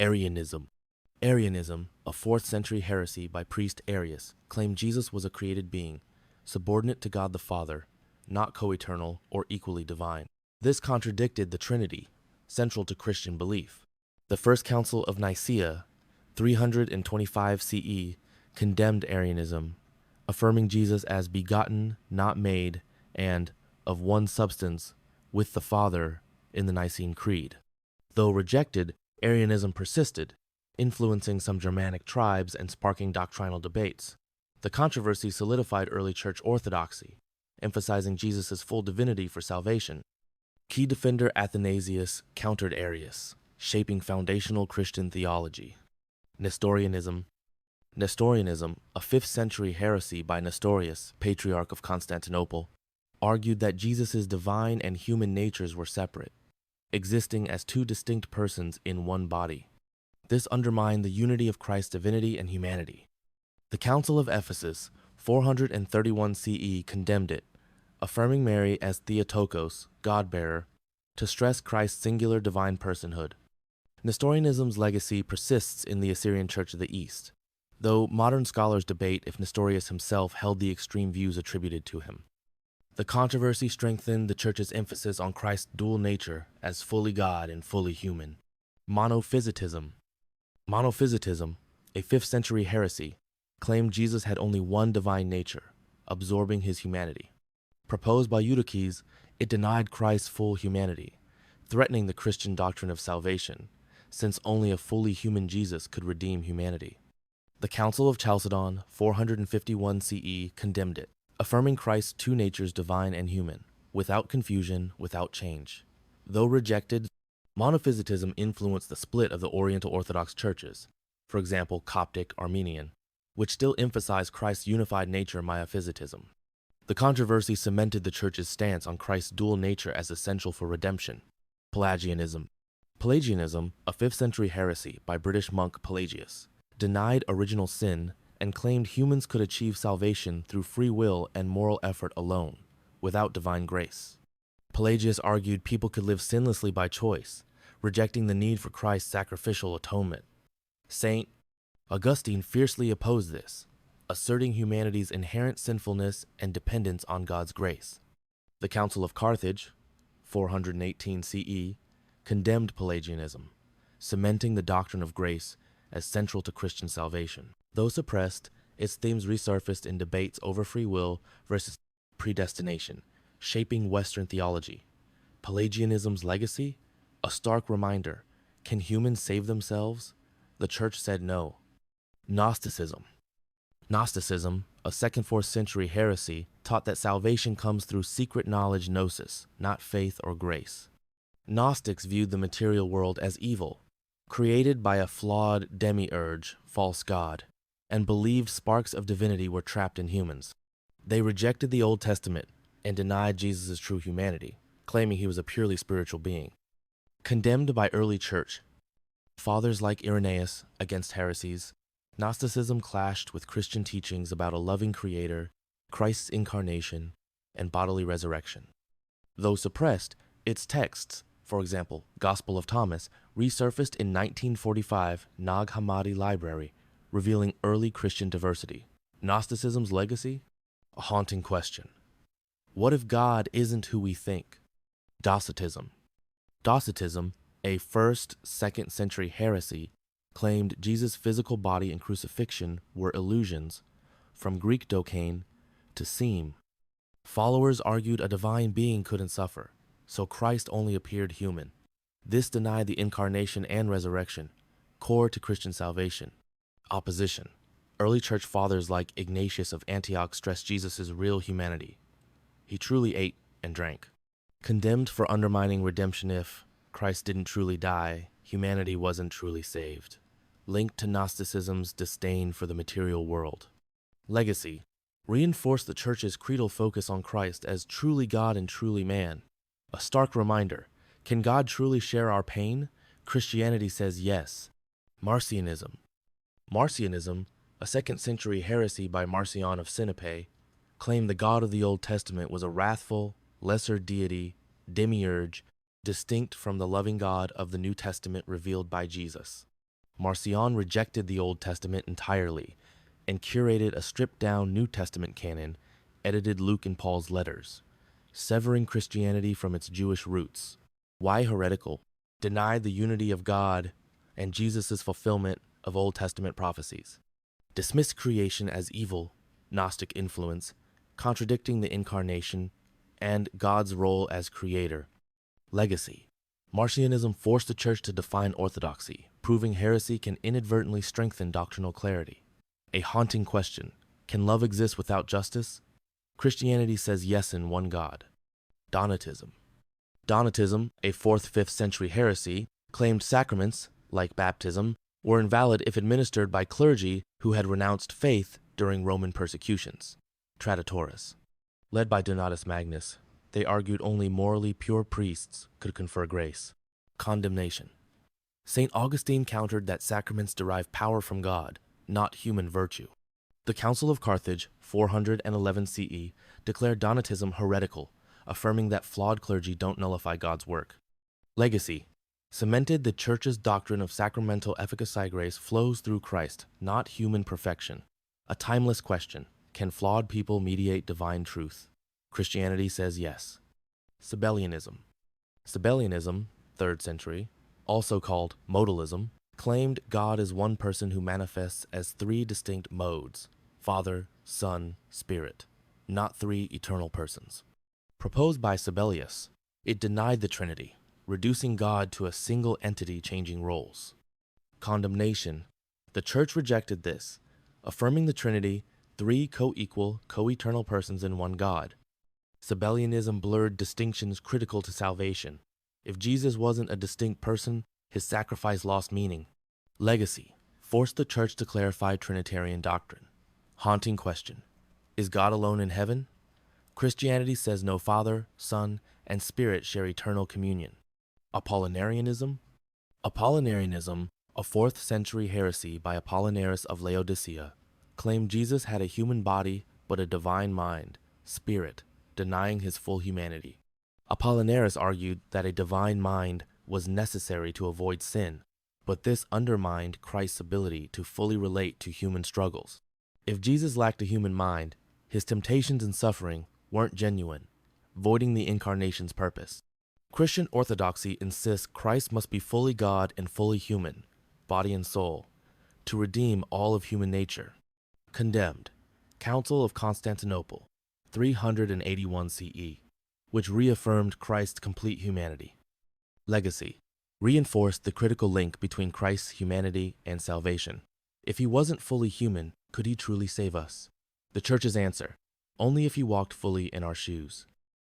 Arianism. Arianism, a 4th century heresy by priest Arius, claimed Jesus was a created being, subordinate to God the Father, not co-eternal or equally divine. This contradicted the Trinity, central to Christian belief. The First Council of Nicaea, 325 CE, condemned Arianism, affirming Jesus as begotten, not made, and of one substance with the Father in the Nicene Creed. Though rejected, Arianism persisted, influencing some Germanic tribes and sparking doctrinal debates. The controversy solidified early church orthodoxy, emphasizing Jesus' full divinity for salvation. Key defender Athanasius countered Arius, shaping foundational Christian theology. Nestorianism. Nestorianism, a 5th century heresy by Nestorius, Patriarch of Constantinople, argued that Jesus' divine and human natures were separate, existing as 2 distinct persons in one body. This undermined the unity of Christ's divinity and humanity. The Council of Ephesus, 431 CE, condemned it, affirming Mary as Theotokos, God-bearer, to stress Christ's singular divine personhood. Nestorianism's legacy persists in the Assyrian Church of the East, though modern scholars debate if Nestorius himself held the extreme views attributed to him. The controversy strengthened the Church's emphasis on Christ's dual nature as fully God and fully human. Monophysitism. Monophysitism, a 5th century heresy, claimed Jesus had only one divine nature, absorbing his humanity. Proposed by Eutyches, it denied Christ's full humanity, threatening the Christian doctrine of salvation, since only a fully human Jesus could redeem humanity. The Council of Chalcedon, 451 CE, condemned it, affirming Christ's 2 natures, divine and human, without confusion, without change. Though rejected, monophysitism influenced the split of the Oriental Orthodox churches, for example, Coptic, Armenian, which still emphasized Christ's unified nature monophysitism. The controversy cemented the Church's stance on Christ's dual nature as essential for redemption. Pelagianism. Pelagianism, a 5th century heresy by British monk Pelagius, denied original sin and claimed humans could achieve salvation through free will and moral effort alone, without divine grace. Pelagius argued people could live sinlessly by choice, rejecting the need for Christ's sacrificial atonement. St. Augustine fiercely opposed this, asserting humanity's inherent sinfulness and dependence on God's grace. The Council of Carthage, 418 CE, condemned Pelagianism, cementing the doctrine of grace as central to Christian salvation. Though suppressed, its themes resurfaced in debates over free will versus predestination, shaping Western theology. Pelagianism's legacy? A stark reminder. Can humans save themselves? The Church said no. Gnosticism. Gnosticism, a 2nd-4th century heresy, taught that salvation comes through secret knowledge gnosis, not faith or grace. Gnostics viewed the material world as evil, created by a flawed demiurge, false god, and believed sparks of divinity were trapped in humans. They rejected the Old Testament and denied Jesus' true humanity, claiming he was a purely spiritual being. Condemned by early church fathers like Irenaeus against heresies, Gnosticism clashed with Christian teachings about a loving creator, Christ's incarnation, and bodily resurrection. Though suppressed, its texts, for example, Gospel of Thomas, resurfaced in 1945 Nag Hammadi Library, revealing early Christian diversity. Gnosticism's legacy? A haunting question. What if God isn't who we think? Docetism. Docetism, a 1st, 2nd century heresy, claimed Jesus' physical body and crucifixion were illusions, from Greek dokein to seem. Followers argued a divine being couldn't suffer, so Christ only appeared human. This denied the incarnation and resurrection, core to Christian salvation. Opposition. Early church fathers like Ignatius of Antioch stressed Jesus' real humanity. He truly ate and drank. Condemned for undermining redemption if Christ didn't truly die, humanity wasn't truly saved. Linked to Gnosticism's disdain for the material world. Legacy. Reinforced the Church's creedal focus on Christ as truly God and truly man. A stark reminder. Can God truly share our pain? Christianity says yes. Marcionism. Marcionism, a 2nd century heresy by Marcion of Sinope, claimed the God of the Old Testament was a wrathful, lesser deity, demiurge, distinct from the loving God of the New Testament revealed by Jesus. Marcion rejected the Old Testament entirely and curated a stripped-down New Testament canon, edited Luke and Paul's letters, severing Christianity from its Jewish roots. Why heretical? Denied the unity of God and Jesus' fulfillment of Old Testament prophecies. Dismissed creation as evil, Gnostic influence, contradicting the incarnation and God's role as creator. Legacy. Marcionism forced the church to define orthodoxy, proving heresy can inadvertently strengthen doctrinal clarity. A haunting question: can love exist without justice? Christianity says yes in one God. Donatism. Donatism, a 4th-5th century heresy, claimed sacraments, like baptism, were invalid if administered by clergy who had renounced faith during Roman persecutions. Traditores. Led by Donatus Magnus, they argued only morally pure priests could confer grace. Condemnation. St. Augustine countered that sacraments derive power from God, not human virtue. The Council of Carthage, 411 CE, declared Donatism heretical, affirming that flawed clergy don't nullify God's work. Legacy. Cemented the Church's doctrine of sacramental efficacy grace flows through Christ, not human perfection. A timeless question: can flawed people mediate divine truth? Christianity says yes. Sabellianism. Sabellianism, 3rd century, also called modalism, claimed God is one person who manifests as 3 distinct modes: Father, Son, Spirit, not 3 eternal persons. Proposed by Sabellius, it denied the Trinity, reducing God to a single entity changing roles. Condemnation. The Church rejected this, affirming the Trinity, 3 co-equal, co-eternal persons in one God. Sabellianism blurred distinctions critical to salvation. If Jesus wasn't a distinct person, his sacrifice lost meaning. Legacy. Forced the Church to clarify Trinitarian doctrine. Haunting question: is God alone in heaven? Christianity says no Father, Son, and Spirit share eternal communion. Apollinarianism. Apollinarianism, a 4th century heresy by Apollinaris of Laodicea, claimed Jesus had a human body but a divine mind, spirit, denying his full humanity. Apollinaris argued that a divine mind was necessary to avoid sin, but this undermined Christ's ability to fully relate to human struggles. If Jesus lacked a human mind, his temptations and suffering weren't genuine, voiding the incarnation's purpose. Christian orthodoxy insists Christ must be fully God and fully human, body and soul, to redeem all of human nature. Condemned. Council of Constantinople, 381 CE, which reaffirmed Christ's complete humanity. Legacy. Reinforced the critical link between Christ's humanity and salvation. If he wasn't fully human, could he truly save us? The Church's answer: only if he walked fully in our shoes.